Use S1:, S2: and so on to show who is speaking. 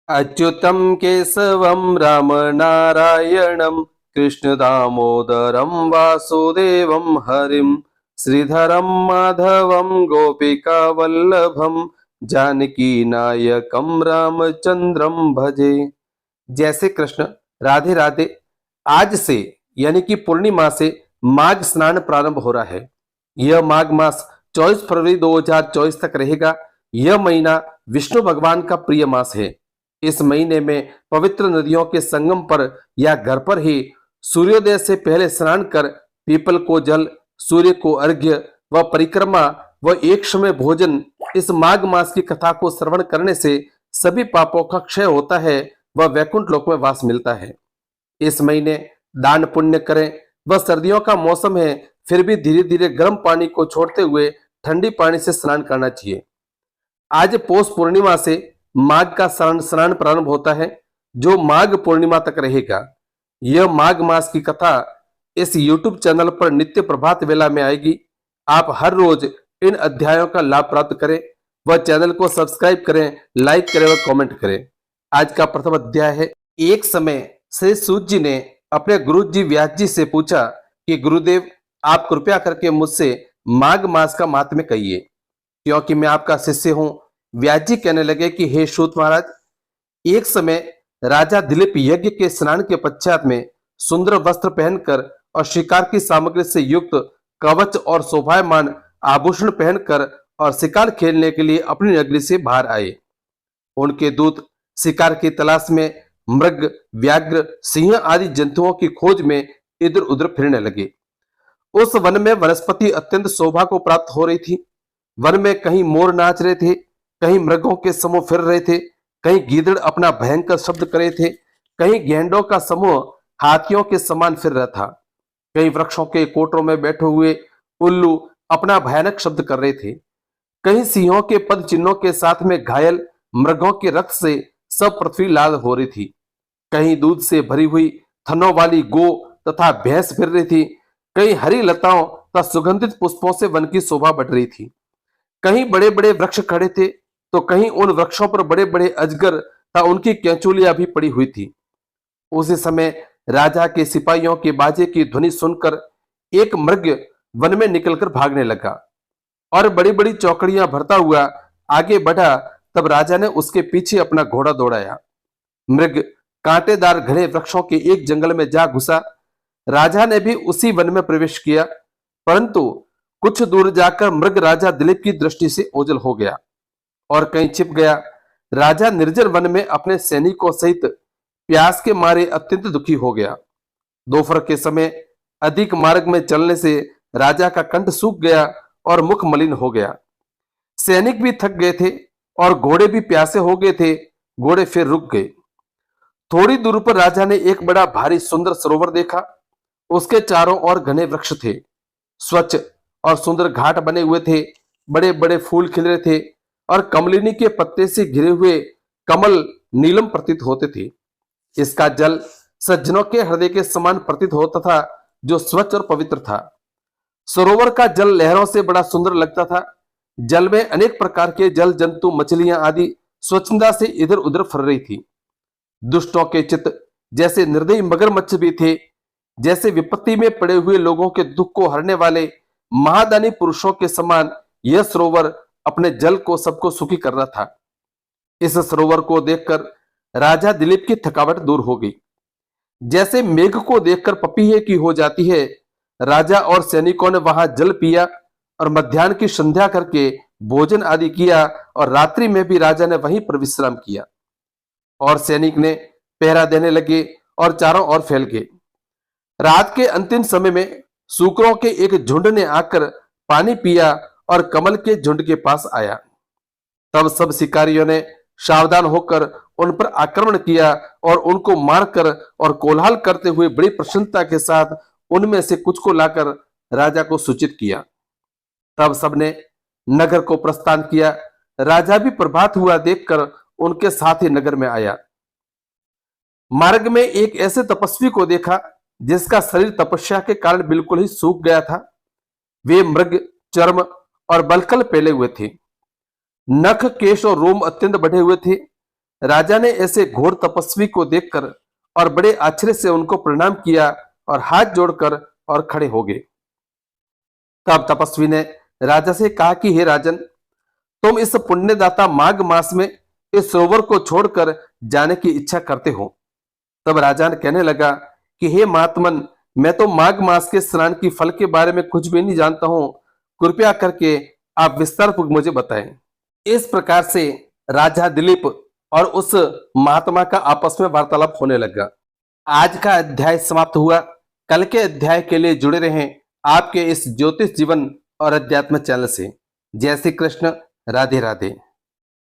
S1: अच्युतं केशवं रामनारायणं कृष्णदामोदरं वासुदेवं हरिं श्रीधरं माधवं गोपिकावल्लभं जानकीनायकं रामचंद्रम भजे। जैसे कृष्ण, राधे राधे। आज से यानी कि पूर्णिमा से माघ स्नान प्रारंभ हो रहा है। यह माघ मास 24 फरवरी 2024 तक रहेगा। यह महीना विष्णु भगवान का प्रिय मास है। इस महीने में पवित्र नदियों के संगम पर या घर पर ही सूर्योदय से पहले स्नान कर पीपल को जल, सूर्य को अर्घ्य व परिक्रमा व एक समय भोजन, इस माघ मास की कथा को श्रवण करने से सभी पापों का क्षय होता है व वैकुंठ लोक में वास मिलता है। इस महीने दान पुण्य करें। वह सर्दियों का मौसम है, फिर भी धीरे धीरे गर्म पानी को छोड़ते हुए ठंडी पानी से स्नान करना चाहिए। आज पौष पूर्णिमा से माघ का स्नान स्नान प्रारंभ होता है, जो माघ पूर्णिमा तक रहेगा। यह माघ मास की कथा इस YouTube चैनल पर नित्य प्रभात वेला में आएगी। आप हर रोज इन अध्यायों का लाभ प्राप्त करें। वह चैनल को सब्सक्राइब करें, लाइक करें व कमेंट करें। आज का प्रथम अध्याय है। एक समय श्री सूत जी ने अपने गुरु जी व्यास जी से पूछा कि गुरुदेव, आप कृपया करके मुझसे माघ मास का महात्म्य कहिए, क्योंकि मैं आपका शिष्य हूं। व्यास जी कहने लगे कि हे सूत महाराज, एक समय राजा दिलीप यज्ञ के स्नान के पश्चात में सुंदर वस्त्र पहनकर और शिकार की सामग्री से युक्त कवच और शोभायमान आभूषण पहनकर और शिकार खेलने के लिए अपनी नगरी से बाहर आए। उनके दूत शिकार की तलाश में मृग, व्याघ्र, सिंह आदि जंतुओं की खोज में इधर उधर फिरने लगे। उस वन में वनस्पति अत्यंत शोभा को प्राप्त हो रही थी। वन में कहीं मोर नाच रहे थे, कहीं मृगों के समूह फिर रहे थे, कहीं गीदड़ अपना भयंकर शब्द कर रहे थे, कहीं गेंडों का समूह हाथियों के समान फिर रहा था, कहीं वृक्षों के कोटरों में बैठे हुए उल्लू अपना भयानक शब्द कर रहे थे, कहीं सिंहों के पद चिन्हों के साथ में घायल मृगों के रक्त से सब पृथ्वी लाल हो रही थी, कहीं दूध से भरी हुई थनों वाली गो तथा भैंस फिर रही थी, कहीं हरी लताओं तथा सुगंधित पुष्पों से वन की शोभा बढ़ रही थी, कहीं बड़े बड़े वृक्ष खड़े थे तो कहीं उन वृक्षों पर बड़े बड़े अजगर तथा उनकी कैंचुलियां भी पड़ी हुई थी। उसी समय राजा के सिपाहियों के बाजे की ध्वनि सुनकर एक मृग वन में निकलकर भागने लगा और बड़ी बड़ी चौकड़ियां भरता हुआ आगे बढ़ा। तब राजा ने उसके पीछे अपना घोड़ा दौड़ाया। मृग कांटेदार घने वृक्षों के एक जंगल में जा घुसा। राजा ने भी उसी वन में प्रवेश किया, परंतु कुछ दूर जाकर मृग राजा दिलीप की दृष्टि से ओझल हो गया और कहीं छिप गया। राजा निर्जन वन में अपने सैनिकों सहित प्यास के मारे अत्यंत दुखी हो गया। दोपहर के समय अधिक मार्ग में चलने से राजा का कंठ सूख गया और मुख मलिन हो गया। सैनिक भी थक गए थे और घोड़े भी प्यासे हो गए थे। घोड़े फिर रुक गए। थोड़ी दूर पर राजा ने एक बड़ा भारी सुंदर सरोवर देखा। उसके चारों ओर घने वृक्ष थे, स्वच्छ और सुंदर घाट बने हुए थे, बड़े बड़े फूल खिल रहे थे और कमलिनी के पत्ते से घिरे हुए कमल नीलम प्रतीत होते थे। इसका जल सज्जनों के हृदय के समान प्रतीत होता था, जो स्वच्छ और पवित्र था। सरोवर का जल लहरों से बड़ा सुंदर लगता था। जल में अनेक प्रकार के जल जंतु, मछलियां आदि स्वच्छंदा से इधर उधर फर रही थी। दुष्टों के चित्त जैसे निर्दयी मगरमच्छ भी थे, जैसे विपत्ति में पड़े हुए लोगों के दुख को हरने वाले महादानी पुरुषों के समान यह सरोवर अपने जल को सबको सुखी कर रहा था। इस सरोवर को देखकर राजा दिलीप की थकावट दूर हो गई। जैसे मेघ को देखकर पपीहे की हो जाती है, राजा और सैनिकों ने वहां जल पिया और मध्याह्न की संध्या करके भोजन आदि किया और रात्रि में भी राजा ने वहीं पर विश्राम किया और सैनिक ने पहरा देने लगे और चारों ओर फैल गए। रात के अंतिम समय में सूकरों के एक झुंड ने आकर पानी पिया और कमल के झुंड के पास आया। तब सब शिकारियों ने सावधान होकर उन पर आक्रमण किया और उनको मारकर और कोलाहल करते हुए बड़ी प्रसन्नता के साथ उनमें से कुछ को लाकर राजा को सूचित किया। तब सबने नगर को प्रस्थान किया। राजा भी प्रभात हुआ देखकर उनके साथ ही नगर में आया। मार्ग में एक ऐसे तपस्वी को देखा जिसका शरीर तपस्या के कारण बिल्कुल ही सूख गया था। वे मृग चर्म और बलकल पहले हुए थे। नख, केश और रोम अत्यंत बढ़े हुए थे। राजा ने ऐसे घोर तपस्वी को देखकर और बड़े आश्चर्य से उनको प्रणाम किया और हाथ जोड़कर और खड़े हो गए। तब तपस्वी ने राजा से कहा कि हे राजन, तुम इस पुण्यदाता माघ मास में इस सरोवर को छोड़कर जाने की इच्छा करते हो। तब राजा ने कहने लगा कि हे महात्मन, मैं तो माघ मास के स्नान की फल के बारे में कुछ भी नहीं जानता हूं। कृपया करके आप विस्तार पूर्वक मुझे बताएं। इस प्रकार से राजा दिलीप और उस महात्मा का आपस में वार्तालाप होने लगा। आज का अध्याय समाप्त हुआ। कल के अध्याय के लिए जुड़े रहें आपके इस ज्योतिष जीवन और अध्यात्म चैनल से। जय श्री कृष्ण। राधे राधे।